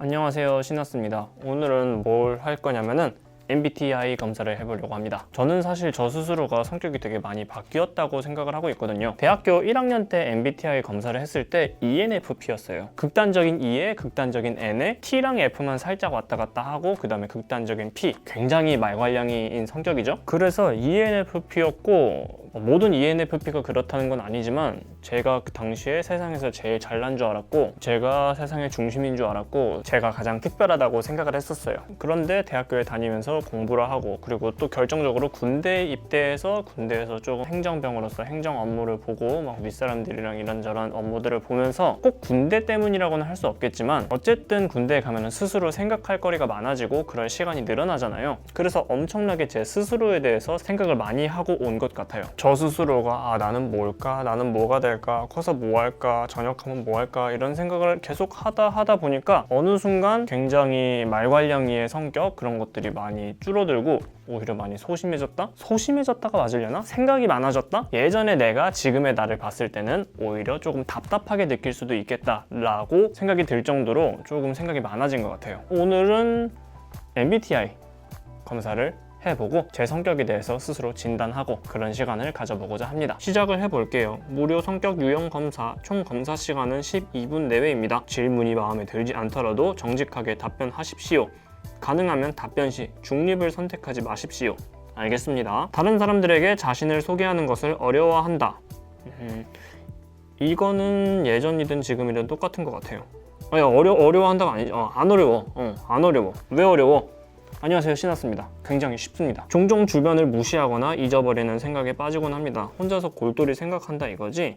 안녕하세요, 신났습니다. 오늘은 뭘 할 거냐면은 MBTI 검사를 해보려고 합니다. 저는 사실 저 스스로가 성격이 되게 많이 바뀌었다고 생각을 하고 있거든요. 대학교 1학년 때 MBTI 검사를 했을 때 ENFP였어요. 극단적인 E에 극단적인 N에 T랑 F만 살짝 왔다 갔다 하고 그 다음에 극단적인 P, 굉장히 말괄량이인 성격이죠. 그래서 ENFP였고 모든 ENFP가 그렇다는 건 아니지만 제가 그 당시에 세상에서 제일 잘난 줄 알았고 제가 세상의 중심인 줄 알았고 제가 가장 특별하다고 생각을 했었어요. 그런데 대학교에 다니면서 공부를 하고 그리고 또 결정적으로 군대에 입대해서 군대에서 조금 행정병으로서 행정 업무를 보고 막 윗사람들이랑 이런저런 업무들을 보면서 꼭 군대 때문이라고는 할 수 없겠지만 어쨌든 군대에 가면 스스로 생각할 거리가 많아지고 그럴 시간이 늘어나잖아요. 그래서 엄청나게 제 스스로에 대해서 생각을 많이 하고 온 것 같아요. 저 스스로가 나는 뭘까? 나는 뭐가 될까? 커서 뭐 할까? 전역하면 뭐 할까? 이런 생각을 계속 하다 보니까 어느 순간 굉장히 말괄량이의 성격 그런 것들이 많이 줄어들고 오히려 많이 소심해졌다? 소심해졌다가 맞으려나? 생각이 많아졌다? 예전에 내가 지금의 나를 봤을 때는 오히려 조금 답답하게 느낄 수도 있겠다라고 생각이 들 정도로 조금 생각이 많아진 것 같아요. 오늘은 MBTI 검사를 해보고 제 성격에 대해서 스스로 진단하고 그런 시간을 가져보고자 합니다. 시작을 해볼게요. 무료 성격 유형 검사, 총 검사 시간은 12분 내외입니다. 질문이 마음에 들지 않더라도 정직하게 답변하십시오. 가능하면 답변 시 중립을 선택하지 마십시오. 알겠습니다. 다른 사람들에게 자신을 소개하는 것을 어려워한다. 이거는 예전이든 지금이든 똑같은 것 같아요. 아니, 어려워한다가 아니죠. 안 어려워. 안 어려워. 왜 어려워? 안녕하세요, 신났습니다. 굉장히 쉽습니다. 종종 주변을 무시하거나 잊어버리는 생각에 빠지곤 합니다. 혼자서 골똘히 생각한다 이거지?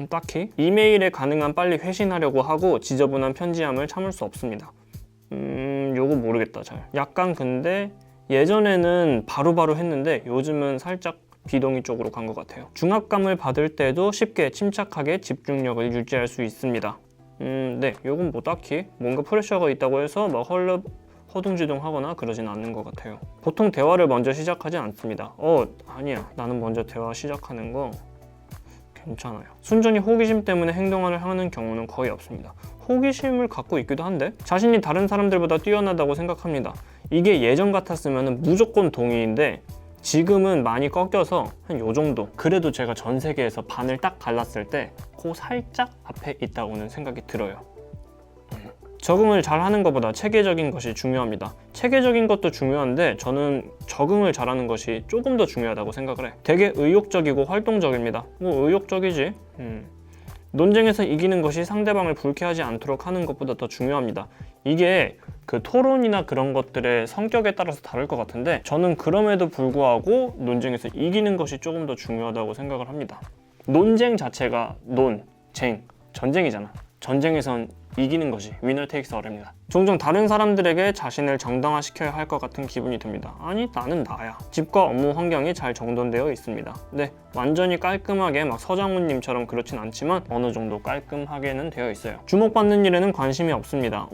딱히 이메일에 가능한 빨리 회신하려고 하고 지저분한 편지함을 참을 수 없습니다. 요거 모르겠다 잘. 약간 근데 예전에는 바로바로 했는데 요즘은 살짝 비동의 쪽으로 간 것 같아요. 중압감을 받을 때도 쉽게 침착하게 집중력을 유지할 수 있습니다. 네, 요건 뭐 딱히 뭔가 프레셔가 있다고 해서 막 허둥지둥 하거나 그러진 않는 것 같아요. 보통 대화를 먼저 시작하지 않습니다. 아니야. 나는 먼저 대화 시작하는 거 괜찮아요. 순전히 호기심 때문에 행동을 하는 경우는 거의 없습니다. 호기심을 갖고 있기도 한데 자신이 다른 사람들보다 뛰어나다고 생각합니다. 이게 예전 같았으면 무조건 동의인데 지금은 많이 꺾여서 한 요 정도. 그래도 제가 전 세계에서 반을 딱 갈랐을 때 그 살짝 앞에 있다고는 생각이 들어요. 적응을 잘하는 것보다 체계적인 것이 중요합니다. 체계적인 것도 중요한데 저는 적응을 잘하는 것이 조금 더 중요하다고 생각을 해. 되게 의욕적이고 활동적입니다. 뭐 의욕적이지. 논쟁에서 이기는 것이 상대방을 불쾌하지 않도록 하는 것보다 더 중요합니다. 이게 그 토론이나 그런 것들의 성격에 따라서 다를 것 같은데 저는 그럼에도 불구하고 논쟁에서 이기는 것이 조금 더 중요하다고 생각을 합니다. 논쟁 자체가 전쟁이잖아. 전쟁에선 이기는 것이 위너 테이크스 어렵니다. 종종 다른 사람들에게 자신을 정당화시켜야 할 것 같은 기분이 듭니다. 아니, 나는 나야. 집과 업무 환경이 잘 정돈되어 있습니다. 네, 완전히 깔끔하게 막 서장훈님처럼 그렇진 않지만 어느 정도 깔끔하게는 되어 있어요. 주목받는 일에는 관심이 없습니다.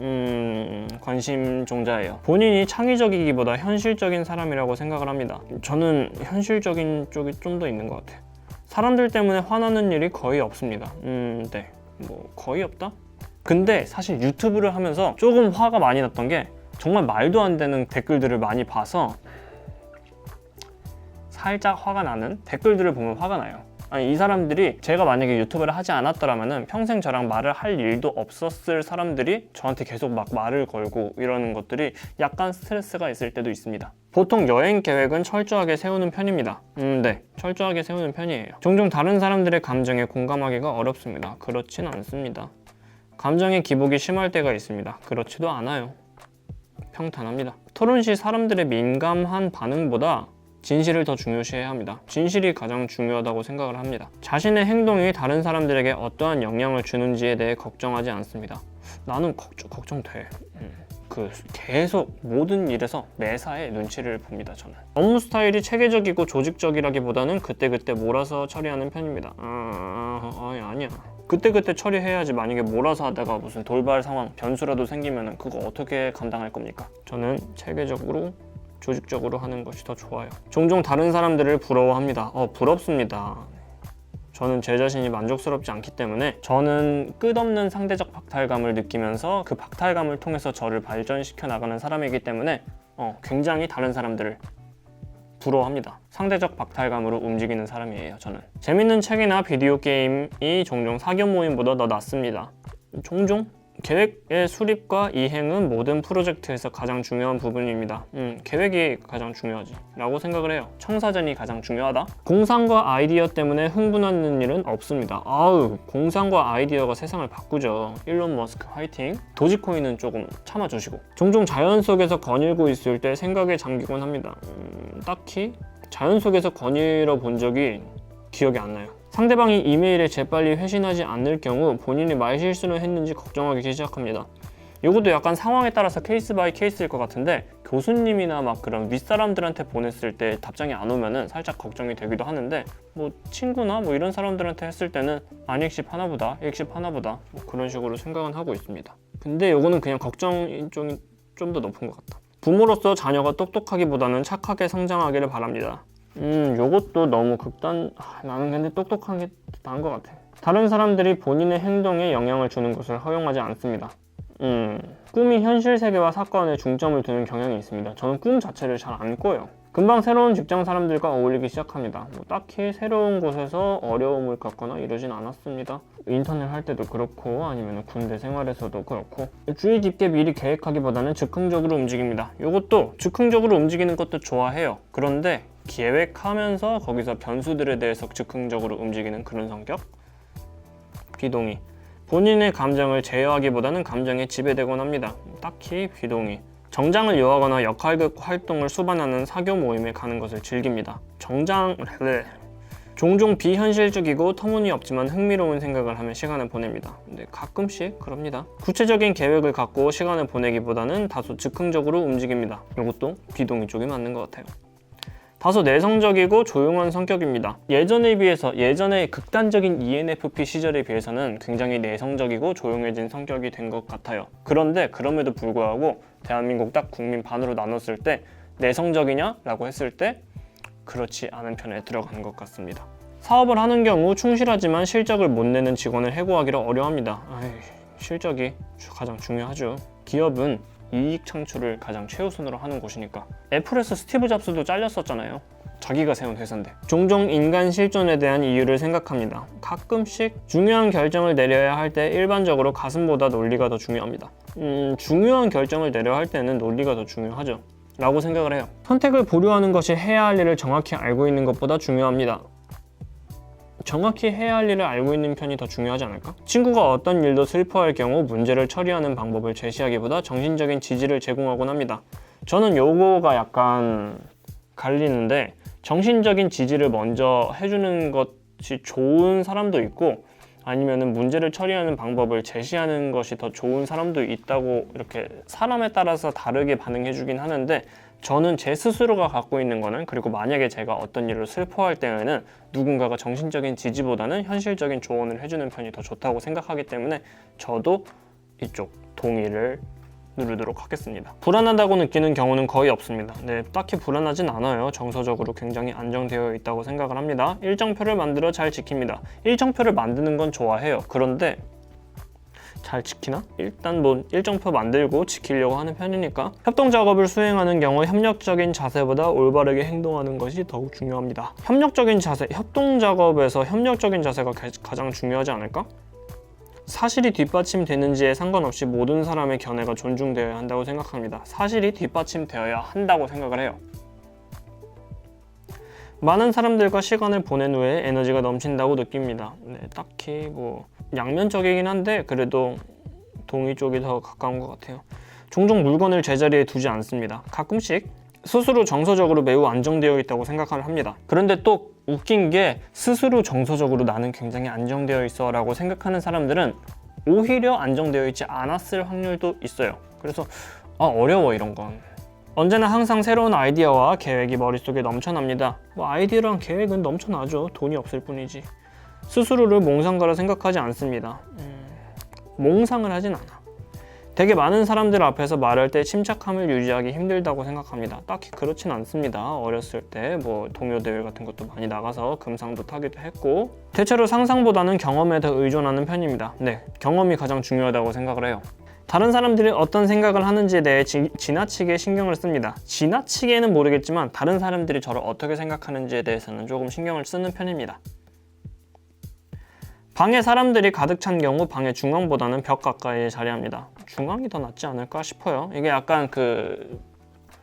관심 종자예요. 본인이 창의적이기보다 현실적인 사람이라고 생각을 합니다. 저는 현실적인 쪽이 좀 더 있는 것 같아요. 사람들 때문에 화나는 일이 거의 없습니다. 네, 뭐 거의 없다? 근데 사실 유튜브를 하면서 조금 화가 많이 났던 게 정말 말도 안 되는 댓글들을 많이 봐서 살짝 화가 나는 댓글들을 보면 화가 나요. 아니, 이 사람들이 제가 만약에 유튜브를 하지 않았더라면 평생 저랑 말을 할 일도 없었을 사람들이 저한테 계속 막 말을 걸고 이러는 것들이 약간 스트레스가 있을 때도 있습니다. 보통 여행 계획은 철저하게 세우는 편입니다. 네, 철저하게 세우는 편이에요. 종종 다른 사람들의 감정에 공감하기가 어렵습니다. 그렇진 않습니다. 감정의 기복이 심할 때가 있습니다. 그렇지도 않아요. 평탄합니다. 토론 시 사람들의 민감한 반응보다 진실을 더 중요시해야 합니다. 진실이 가장 중요하다고 생각을 합니다. 자신의 행동이 다른 사람들에게 어떠한 영향을 주는지에 대해 걱정하지 않습니다. 나는 걱정돼. 계속 모든 일에서 매사에 눈치를 봅니다. 저는 업무 스타일이 체계적이고 조직적이라기보다는 그때그때 몰아서 처리하는 편입니다. 아니야. 그때그때 처리해야지. 만약에 몰아서 하다가 무슨 돌발 상황, 변수라도 생기면 그거 어떻게 감당할 겁니까? 저는 체계적으로 조직적으로 하는 것이 더 좋아요. 종종 다른 사람들을 부러워합니다. 부럽습니다. 저는 제 자신이 만족스럽지 않기 때문에 저는 끝없는 상대적 박탈감을 느끼면서 그 박탈감을 통해서 저를 발전시켜 나가는 사람이기 때문에 굉장히 다른 사람들을 부러워합니다. 상대적 박탈감으로 움직이는 사람이에요. 저는 재밌는 책이나 비디오 게임이 종종 사교 모임보다 더 낫습니다. 종종? 계획의 수립과 이행은 모든 프로젝트에서 가장 중요한 부분입니다. 계획이 가장 중요하지 라고 생각을 해요. 청사전이 가장 중요하다? 공상과 아이디어 때문에 흥분하는 일은 없습니다. 공상과 아이디어가 세상을 바꾸죠. 일론 머스크 화이팅. 도지코인은 조금 참아주시고. 종종 자연 속에서 거닐고 있을 때 생각에 잠기곤 합니다. 딱히 자연 속에서 거닐어 본 적이 기억이 안 나요. 상대방이 이메일에 재빨리 회신하지 않을 경우 본인이 말실수를 했는지 걱정하기 시작합니다. 이것도 약간 상황에 따라서 케이스 바이 케이스일 것 같은데 교수님이나 막 그런 윗사람들한테 보냈을 때 답장이 안 오면은 살짝 걱정이 되기도 하는데 뭐 친구나 뭐 이런 사람들한테 했을 때는 안 읽씹하나 보다, 읽씹하나 보다 뭐 그런 식으로 생각은 하고 있습니다. 근데 이거는 그냥 걱정이 좀 더 높은 것 같다. 부모로서 자녀가 똑똑하기보다는 착하게 성장하기를 바랍니다. 요것도 너무 나는 근데 똑똑한 게 나은 것 같아. 다른 사람들이 본인의 행동에 영향을 주는 것을 허용하지 않습니다. 꿈이 현실 세계와 사건에 중점을 두는 경향이 있습니다. 저는 꿈 자체를 잘 안 꿔요. 금방 새로운 직장 사람들과 어울리기 시작합니다. 딱히 새로운 곳에서 어려움을 겪거나 이러진 않았습니다. 인턴을 할 때도 그렇고 아니면 군대 생활에서도 그렇고 주의 깊게 미리 계획하기보다는 즉흥적으로 움직입니다. 이것도 즉흥적으로 움직이는 것도 좋아해요. 그런데 계획하면서 거기서 변수들에 대해서 즉흥적으로 움직이는 그런 성격? 비동의. 본인의 감정을 제어하기보다는 감정에 지배되곤 합니다. 딱히 비동의. 정장을 요하거나 역할극 활동을 수반하는 사교 모임에 가는 것을 즐깁니다. 종종 비현실적이고 터무니없지만 흥미로운 생각을 하며 시간을 보냅니다. 근데 가끔씩 그럽니다. 구체적인 계획을 갖고 시간을 보내기보다는 다소 즉흥적으로 움직입니다. 이것도 비동의 쪽이 맞는 것 같아요. 다소 내성적이고 조용한 성격입니다. 예전에 극단적인 ENFP 시절에 비해서는 굉장히 내성적이고 조용해진 성격이 된 것 같아요. 그런데 그럼에도 불구하고 대한민국 딱 국민 반으로 나눴을 때 내성적이냐? 라고 했을 때 그렇지 않은 편에 들어가는 것 같습니다. 사업을 하는 경우 충실하지만 실적을 못 내는 직원을 해고하기를 어려워합니다. 실적이 가장 중요하죠. 기업은 이익 창출을 가장 최우선으로 하는 곳이니까. 애플에서 스티브 잡스도 잘렸었잖아요. 자기가 세운 회사인데. 종종 인간 실존에 대한 이유를 생각합니다. 가끔씩 중요한 결정을 내려야 할 때 일반적으로 가슴보다 논리가 더 중요합니다. 중요한 결정을 내려야 할 때는 논리가 더 중요하죠 라고 생각을 해요. 선택을 보류하는 것이 해야 할 일을 정확히 알고 있는 것보다 중요합니다. 정확히 해야 할 일을 알고 있는 편이 더 중요하지 않을까? 친구가 어떤 일도 슬퍼할 경우 문제를 처리하는 방법을 제시하기보다 정신적인 지지를 제공하곤 합니다. 저는 요거가 약간 갈리는데 정신적인 지지를 먼저 해주는 것이 좋은 사람도 있고 아니면은 문제를 처리하는 방법을 제시하는 것이 더 좋은 사람도 있다고 이렇게 사람에 따라서 다르게 반응해주긴 하는데 저는 제 스스로가 갖고 있는 거는 그리고 만약에 제가 어떤 일을 슬퍼할 때에는 누군가가 정신적인 지지보다는 현실적인 조언을 해주는 편이 더 좋다고 생각하기 때문에 저도 이쪽 동의를 누르도록 하겠습니다. 불안하다고 느끼는 경우는 거의 없습니다. 네, 딱히 불안하진 않아요. 정서적으로 굉장히 안정되어 있다고 생각을 합니다. 일정표를 만들어 잘 지킵니다. 일정표를 만드는 건 좋아해요. 그런데 잘 지키나? 일단 뭐 일정표 만들고 지키려고 하는 편이니까. 협동 작업을 수행하는 경우 협력적인 자세보다 올바르게 행동하는 것이 더욱 중요합니다. 협력적인 자세, 협동 작업에서 협력적인 자세가 가장 중요하지 않을까? 사실이 뒷받침되는지에 상관없이 모든 사람의 견해가 존중되어야 한다고 생각합니다. 사실이 뒷받침되어야 한다고 생각을 해요. 많은 사람들과 시간을 보낸 후에 에너지가 넘친다고 느낍니다. 네, 딱히 뭐 양면적이긴 한데 그래도 동의 쪽이 더 가까운 것 같아요. 종종 물건을 제자리에 두지 않습니다. 가끔씩 스스로 정서적으로 매우 안정되어 있다고 생각을 합니다. 그런데 또 웃긴 게 스스로 정서적으로 나는 굉장히 안정되어 있어 라고 생각하는 사람들은 오히려 안정되어 있지 않았을 확률도 있어요. 그래서 어려워 이런 건. 언제나 항상 새로운 아이디어와 계획이 머릿속에 넘쳐납니다. 뭐 아이디어랑 계획은 넘쳐나죠. 돈이 없을 뿐이지. 스스로를 몽상가라 생각하지 않습니다. 몽상을 하진 않아. 되게 많은 사람들 앞에서 말할 때 침착함을 유지하기 힘들다고 생각합니다. 딱히 그렇진 않습니다. 어렸을 때 뭐 동요 대회 같은 것도 많이 나가서 금상도 타기도 했고, 대체로 상상보다는 경험에 더 의존하는 편입니다. 네, 경험이 가장 중요하다고 생각을 해요. 다른 사람들이 어떤 생각을 하는지에 대해 지나치게 신경을 씁니다. 지나치게는 모르겠지만 다른 사람들이 저를 어떻게 생각하는지에 대해서는 조금 신경을 쓰는 편입니다. 방에 사람들이 가득 찬 경우 방의 중앙보다는 벽 가까이에 자리합니다. 중앙이 더 낫지 않을까 싶어요. 이게 약간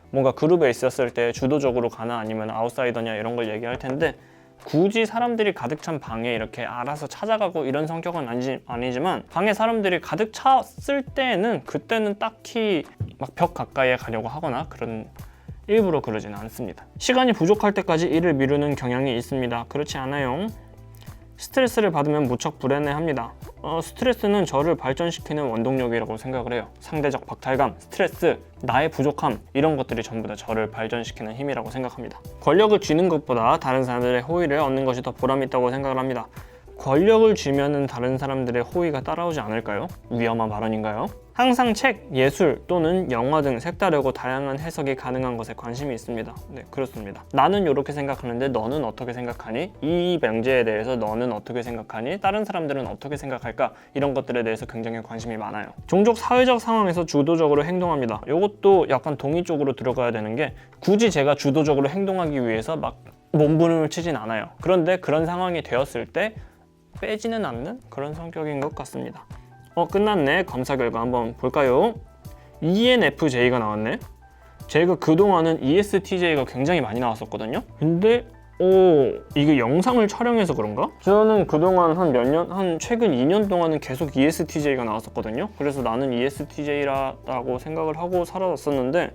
뭔가 그룹에 있었을 때 주도적으로 가나 아니면 아웃사이더냐 이런 걸 얘기할 텐데, 굳이 사람들이 가득 찬 방에 이렇게 알아서 찾아가고 이런 성격은 아니지만 방에 사람들이 가득 찼을 때는 그때는 딱히 막 벽 가까이에 가려고 하거나 일부러 그러지는 않습니다. 시간이 부족할 때까지 일을 미루는 경향이 있습니다. 그렇지 않아요. 스트레스를 받으면 무척 불안해합니다. 스트레스는 저를 발전시키는 원동력이라고 생각을 해요. 상대적 박탈감, 스트레스, 나의 부족함, 이런 것들이 전부 다 저를 발전시키는 힘이라고 생각합니다. 권력을 쥐는 것보다 다른 사람들의 호의를 얻는 것이 더 보람있다고 생각을 합니다. 권력을 쥐면은 다른 사람들의 호의가 따라오지 않을까요? 위험한 발언인가요? 항상 책, 예술 또는 영화 등 색다르고 다양한 해석이 가능한 것에 관심이 있습니다. 네, 그렇습니다. 나는 이렇게 생각하는데 너는 어떻게 생각하니? 이 명제에 대해서 너는 어떻게 생각하니? 다른 사람들은 어떻게 생각할까? 이런 것들에 대해서 굉장히 관심이 많아요. 종종 사회적 상황에서 주도적으로 행동합니다. 이것도 약간 동의 쪽으로 들어가야 되는 게, 굳이 제가 주도적으로 행동하기 위해서 막 몸부림을 치진 않아요. 그런데 그런 상황이 되었을 때 빼지는 않는 그런 성격인 것 같습니다. 끝났네. 검사 결과 한번 볼까요? ENFJ가 나왔네. 제가 그동안은 ESTJ가 굉장히 많이 나왔었거든요. 근데 이게 영상을 촬영해서 그런가? 저는 그동안 최근 2년 동안은 계속 ESTJ가 나왔었거든요. 그래서 나는 ESTJ라고 생각을 하고 살아왔었는데,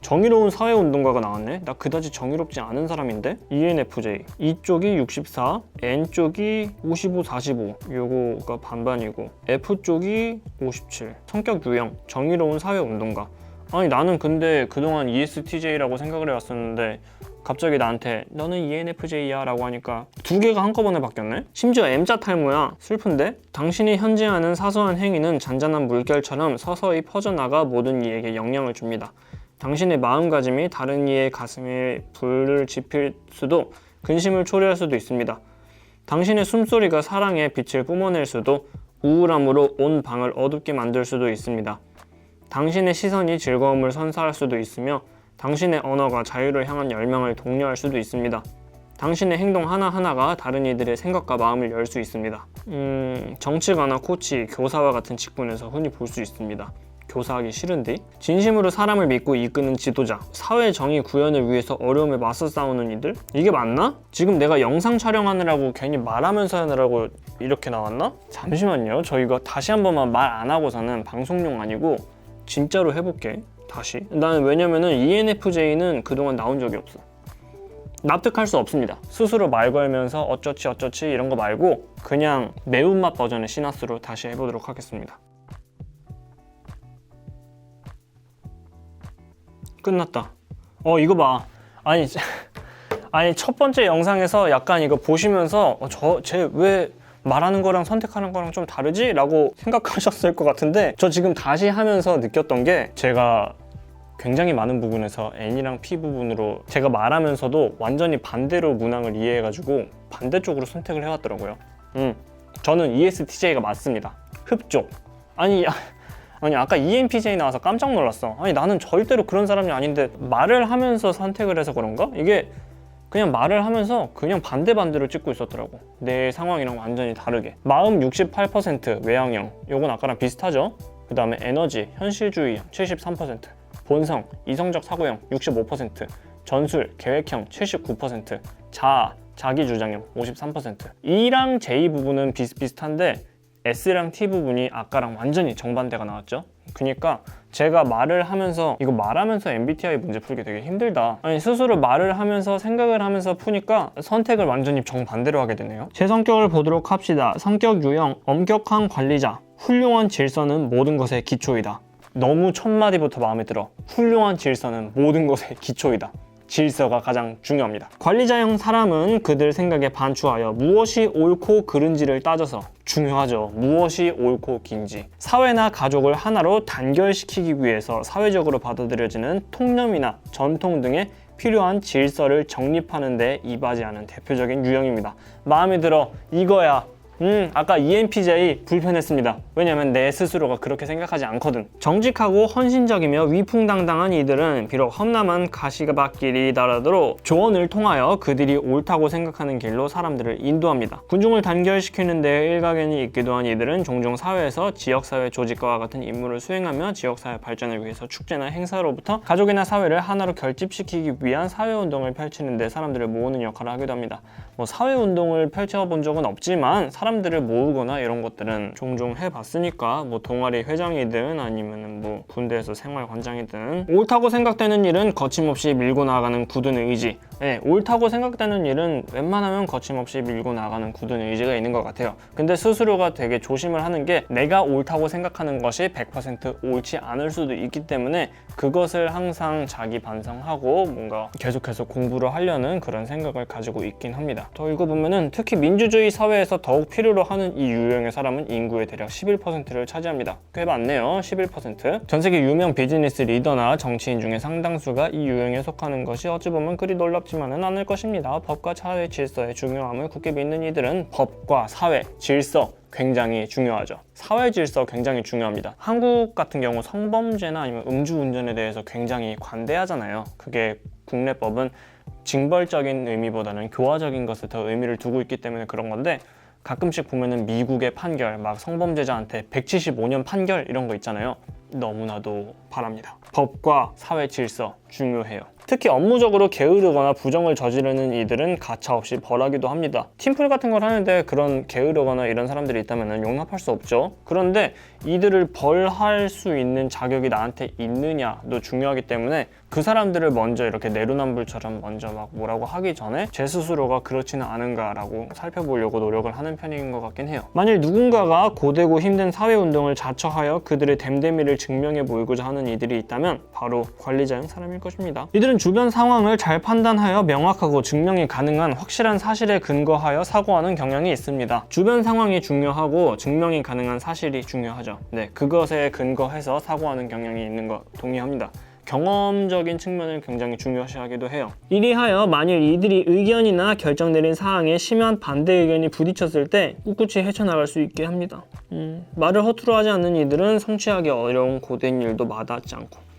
정의로운 사회운동가가 나왔네. 나 그다지 정의롭지 않은 사람인데. ENFJ 이쪽이 64, N쪽이 55, 45, 요거가 반반이고, F쪽이 57. 성격 유형, 정의로운 사회운동가. 아니 나는 근데 그동안 ESTJ라고 생각을 해왔었는데 갑자기 나한테 너는 ENFJ야 라고 하니까 두 개가 한꺼번에 바뀌었네? 심지어 M자 탈모야. 슬픈데? 당신이 현재 하는 사소한 행위는 잔잔한 물결처럼 서서히 퍼져나가 모든 이에게 영향을 줍니다. 당신의 마음가짐이 다른 이의 가슴에 불을 지필 수도, 근심을 초래할 수도 있습니다. 당신의 숨소리가 사랑의 빛을 뿜어낼 수도, 우울함으로 온 방을 어둡게 만들 수도 있습니다. 당신의 시선이 즐거움을 선사할 수도 있으며, 당신의 언어가 자유를 향한 열망을 독려할 수도 있습니다. 당신의 행동 하나하나가 다른 이들의 생각과 마음을 열 수 있습니다. 정치가나 코치, 교사와 같은 직군에서 흔히 볼 수 있습니다. 교사하기 싫은데? 진심으로 사람을 믿고 이끄는 지도자, 사회 정의 구현을 위해서 어려움에 맞서 싸우는 이들? 이게 맞나? 지금 내가 영상 촬영하느라고 괜히 말하면서 하느라고 이렇게 나왔나? 잠시만요. 저 이거 다시 한 번만 말 안 하고서는 방송용 아니고 진짜로 해볼게. 다시. 나는 왜냐면은 ENFJ는 그동안 나온 적이 없어. 납득할 수 없습니다. 스스로 말 걸면서 어쩌지 이런 거 말고 그냥 매운맛 버전의 시나스로 다시 해보도록 하겠습니다. 끝났다. 이거 봐. 아니 첫 번째 영상에서 약간 이거 보시면서 쟤 왜 말하는 거랑 선택하는 거랑 좀 다르지? 라고 생각하셨을 것 같은데, 저 지금 다시 하면서 느꼈던 게, 제가 굉장히 많은 부분에서 N이랑 P 부분으로 제가 말하면서도 완전히 반대로 문항을 이해해가지고 반대쪽으로 선택을 해왔더라고요. 저는 ESTJ가 맞습니다. 흡족. 아니 아까 ENFJ 나와서 깜짝 놀랐어. 아니 나는 절대로 그런 사람이 아닌데 말을 하면서 선택을 해서 그런가? 이게 그냥 말을 하면서 그냥 반대로 찍고 있었더라고. 내 상황이랑 완전히 다르게. 마음 68%, 외향형. 요건 아까랑 비슷하죠? 그 다음에 에너지, 현실주의형 73%, 본성, 이성적 사고형 65%, 전술, 계획형 79%, 자아, 자기주장형 53%. E랑 J 부분은 비슷비슷한데 S랑 T 부분이 아까랑 완전히 정반대가 나왔죠. 그러니까 제가 말을 하면서, 이거 말하면서 MBTI 문제 풀기 되게 힘들다. 아니 스스로 말을 하면서 생각을 하면서 푸니까 선택을 완전히 정반대로 하게 되네요. 제 성격을 보도록 합시다. 성격 유형, 엄격한 관리자. 훌륭한 질서는 모든 것의 기초이다. 너무 첫 마디부터 마음에 들어. 훌륭한 질서는 모든 것의 기초이다. 질서가 가장 중요합니다. 관리자형 사람은 그들 생각에 반추하여 무엇이 옳고 그른지를 따져서 중요하죠. 무엇이 옳고 긴지. 사회나 가족을 하나로 단결시키기 위해서 사회적으로 받아들여지는 통념이나 전통 등의 필요한 질서를 정립하는 데 이바지하는 대표적인 유형입니다. 마음에 들어, 이거야. 아까 ENFJ 불편했습니다. 왜냐면 내 스스로가 그렇게 생각하지 않거든. 정직하고 헌신적이며 위풍당당한 이들은 비록 험난한 가시밭길이 달아도 조언을 통하여 그들이 옳다고 생각하는 길로 사람들을 인도합니다. 군중을 단결시키는 데 일가견이 있기도 한 이들은 종종 사회에서 지역사회 조직과와 같은 임무를 수행하며 지역사회 발전을 위해서 축제나 행사로부터 가족이나 사회를 하나로 결집시키기 위한 사회운동을 펼치는 데 사람들을 모으는 역할을 하기도 합니다. 사회운동을 펼쳐본 적은 없지만 사람들을 모으거나 이런 것들은 종종 해봤으니까 동아리 회장이든 아니면 군대에서 생활관장이든 옳다고 생각되는 일은 거침없이 밀고 나가는 굳은 의지. 옳다고 생각되는 일은 웬만하면 거침없이 밀고 나가는 굳은 의지가 있는 것 같아요. 근데 스스로가 되게 조심을 하는 게 내가 옳다고 생각하는 것이 100% 옳지 않을 수도 있기 때문에 그것을 항상 자기 반성하고 뭔가 계속해서 공부를 하려는 그런 생각을 가지고 있긴 합니다. 더 읽어보면은 특히 민주주의 사회에서 더욱 필요로 하는 이 유형의 사람은 인구의 대략 11%를 차지합니다. 꽤 많네요. 11%. 전 세계 유명 비즈니스 리더나 정치인 중에 상당수가 이 유형에 속하는 것이 어찌 보면 그리 놀랍지만은 않을 것입니다. 법과 사회 질서의 중요함을 굳게 믿는 이들은 법과 사회, 질서 굉장히 중요하죠. 사회 질서 굉장히 중요합니다. 한국 같은 경우 성범죄나 아니면 음주운전에 대해서 굉장히 관대하잖아요. 그게 국내법은 징벌적인 의미보다는 교화적인 것에 더 의미를 두고 있기 때문에 그런 건데 가끔씩 보면은 미국의 판결, 막 성범죄자한테 175년 판결 이런 거 있잖아요. 너무나도 바랍니다. 법과 사회 질서 중요해요. 특히 업무적으로 게으르거나 부정을 저지르는 이들은 가차없이 벌하기도 합니다. 팀플 같은 걸 하는데 그런 게으르거나 이런 사람들이 있다면 용납할 수 없죠. 그런데 이들을 벌할 수 있는 자격이 나한테 있느냐도 중요하기 때문에 그 사람들을 먼저 이렇게 내로남불처럼 먼저 막 뭐라고 하기 전에 제 스스로가 그렇지는 않은가라고 살펴보려고 노력을 하는 편인 것 같긴 해요. 만일 누군가가 고되고 힘든 사회운동을 자처하여 그들의 댐댐이를 증명해 보이고자 하는 이들이 있다면 바로 관리자형 사람일 것입니다. 이들은 주변 상황을 잘 판단하여 명확하고 증명이 가능한 확실한 사실에 근거하여 사고하는 경향이 있습니다. 주변 상황이 중요하고 증명이 가능한 사실이 중요하죠. 그것에 근거해서 사고하는 경향이 있는 거 동의합니다. 경험적인 측면을 굉장히 중요시하기도 해요. 이리하여 만일 이들이 의견이나 결정 내린 사항에 심한 반대 의견이 부딪혔을 때 꿋꿋이 헤쳐나갈 수 있게 합니다. 말을 허투루 하지 않는 이들은 성취하기 어려운 고된 일도 마다하지 않고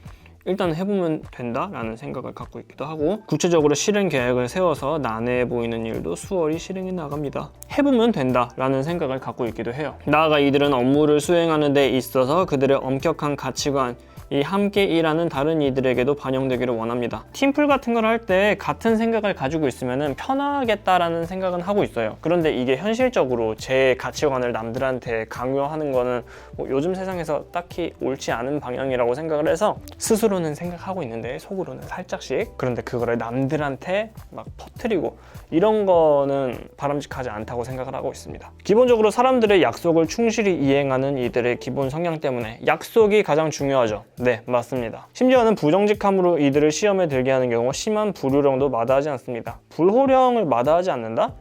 일단 해보면 된다라는 생각을 갖고 있기도 하고 구체적으로 실행 계획을 세워서 난해해 보이는 일도 수월히 실행해 나갑니다. 해보면 된다라는 생각을 갖고 있기도 해요. 나아가 이들은 업무를 수행하는 데 있어서 그들의 엄격한 가치관 이 함께 일하는 다른 이들에게도 반영되기를 원합니다. 팀플 같은 걸 할 때 같은 생각을 가지고 있으면 편하겠다라는 생각은 하고 있어요. 그런데 이게 현실적으로 제 가치관을 남들한테 강요하는 거는 요즘 세상에서 딱히 옳지 않은 방향이라고 생각을 해서 스스로는 생각하고 있는데 속으로는 살짝씩 그런데 그거를 남들한테 막 퍼뜨리고 이런 거는 바람직하지 않다고 생각을 하고 있습니다. 기본적으로 사람들의 약속을 충실히 이행하는 이들의 기본 성향 때문에 약속이 가장 중요하죠. 네, 맞습니다. 심지어는 부정직함으로 이들을 시험에 들게 하는 경우 심한 불호령도 마다하지 않습니다. 불호령을 마다하지 않는다?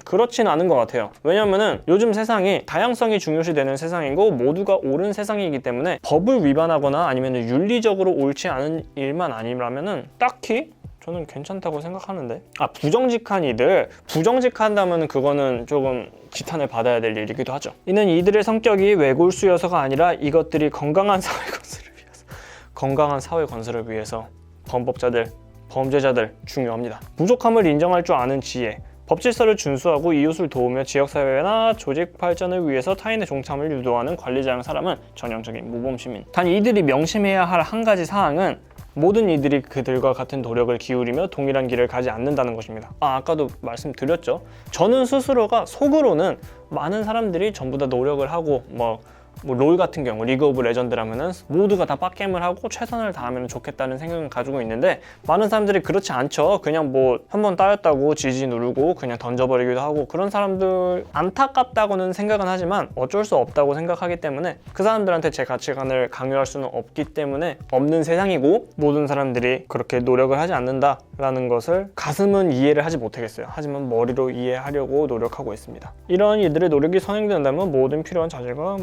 그렇진 않은 것 같아요. 왜냐면은 요즘 세상이 다양성이 중요시되는 세상이고 모두가 옳은 세상이기 때문에 법을 위반하거나 아니면 윤리적으로 옳지 않은 일만 아니라면은 딱히 저는 괜찮다고 생각하는데 부정직한 이들 부정직한다면 그거는 조금 지탄을 받아야 될 일이기도 하죠. 이는 이들의 성격이 외골수여서가 아니라 이것들이 건강한 사회 건설을 위해서 범법자들, 범죄자들 중요합니다. 부족함을 인정할 줄 아는 지혜, 법질서를 준수하고 이웃을 도우며 지역사회나 조직 발전을 위해서 타인의 동참을 유도하는 관리자형 사람은 전형적인 모범시민. 단 이들이 명심해야 할 한 가지 사항은 모든 이들이 그들과 같은 노력을 기울이며 동일한 길을 가지 않는다는 것입니다. 아까도 말씀드렸죠. 저는 스스로가 속으로는 많은 사람들이 전부 다 노력을 하고 뭐 롤 같은 경우 리그 오브 레전드라면은 모두가 다 빡겜을 하고 최선을 다하면 좋겠다는 생각을 가지고 있는데 많은 사람들이 그렇지 않죠. 그냥 뭐 한 번 따였다고 지지 누르고 그냥 던져버리기도 하고 그런 사람들 안타깝다고는 생각은 하지만 어쩔 수 없다고 생각하기 때문에 그 사람들한테 제 가치관을 강요할 수는 없기 때문에 없는 세상이고 모든 사람들이 그렇게 노력을 하지 않는다라는 것을 가슴은 이해를 하지 못하겠어요. 하지만 머리로 이해하려고 노력하고 있습니다. 이런 이들의 노력이 선행된다면 모든 필요한 자질과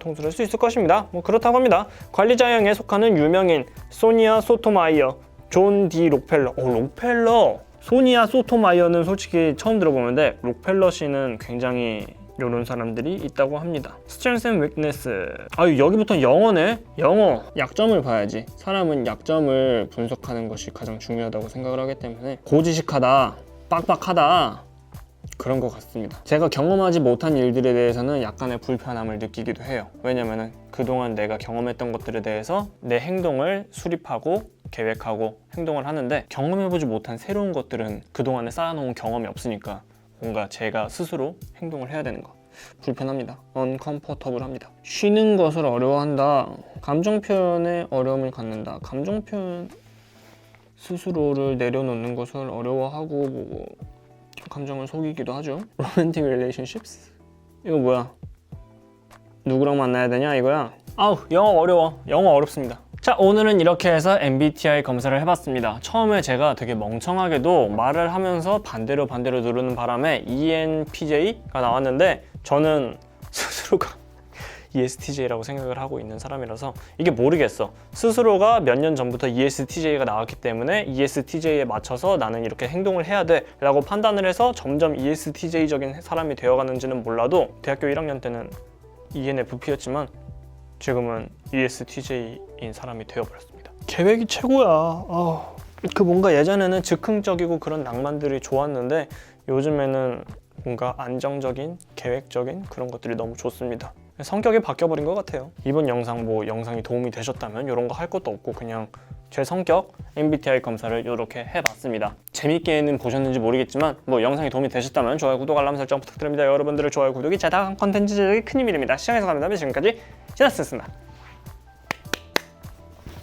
통솔할 수 있을 것입니다. 뭐 그렇다고 합니다. 관리자형에 속하는 유명인 소니아 소토마이어, 존 디 록펠러. 록펠러. 소니아 소토마이어는 솔직히 처음 들어보는데 록펠러 씨는 굉장히 이런 사람들이 있다고 합니다. Strengths and Weakness. 여기부터 영어네. 영어. 약점을 봐야지. 사람은 약점을 분석하는 것이 가장 중요하다고 생각을 하기 때문에 고지식하다, 빡빡하다 그런 것 같습니다. 제가 경험하지 못한 일들에 대해서는 약간의 불편함을 느끼기도 해요. 왜냐면은 그동안 내가 경험했던 것들에 대해서 내 행동을 수립하고 계획하고 행동을 하는데 경험해보지 못한 새로운 것들은 그동안에 쌓아놓은 경험이 없으니까 뭔가 제가 스스로 행동을 해야 되는 거 불편합니다. uncomfortable합니다. 쉬는 것을 어려워한다. 감정 표현에 어려움을 갖는다. 감정 표현 스스로를 내려놓는 것을 어려워하고 뭐 감정을 속이기도 하죠. romantic relationships? 이거 뭐야? 누구랑 만나야 되냐 이거야? 영어 어려워. 영어 어렵습니다. 자, 오늘은 이렇게 해서 MBTI 검사를 해봤습니다. 처음에 제가 되게 멍청하게도 말을 하면서 반대로 누르는 바람에 ENFJ가 나왔는데 저는 스스로가 ESTJ라고 생각을 하고 있는 사람이라서 이게 모르겠어. 스스로가 몇 년 전부터 ESTJ가 나왔기 때문에 ESTJ에 맞춰서 나는 이렇게 행동을 해야 돼 라고 판단을 해서 점점 ESTJ적인 사람이 되어가는지는 몰라도 대학교 1학년 때는 ENFP였지만 지금은 ESTJ인 사람이 되어버렸습니다. 계획이 최고야. 그 뭔가 예전에는 즉흥적이고 그런 낭만들이 좋았는데 요즘에는 뭔가 안정적인, 계획적인 그런 것들이 너무 좋습니다. 성격이 바뀌어버린 것 같아요. 이번 영상이 도움이 되셨다면 이런 거 할 것도 없고 그냥 제 성격 MBTI 검사를 이렇게 해봤습니다. 재밌게는 보셨는지 모르겠지만 영상이 도움이 되셨다면 좋아요, 구독, 알람 설정 부탁드립니다. 여러분들의 좋아요, 구독이 제가 컨텐츠적인 큰 힘이 됩니다. 시청해서 감사합니다. 지금까지 신하스였습니다.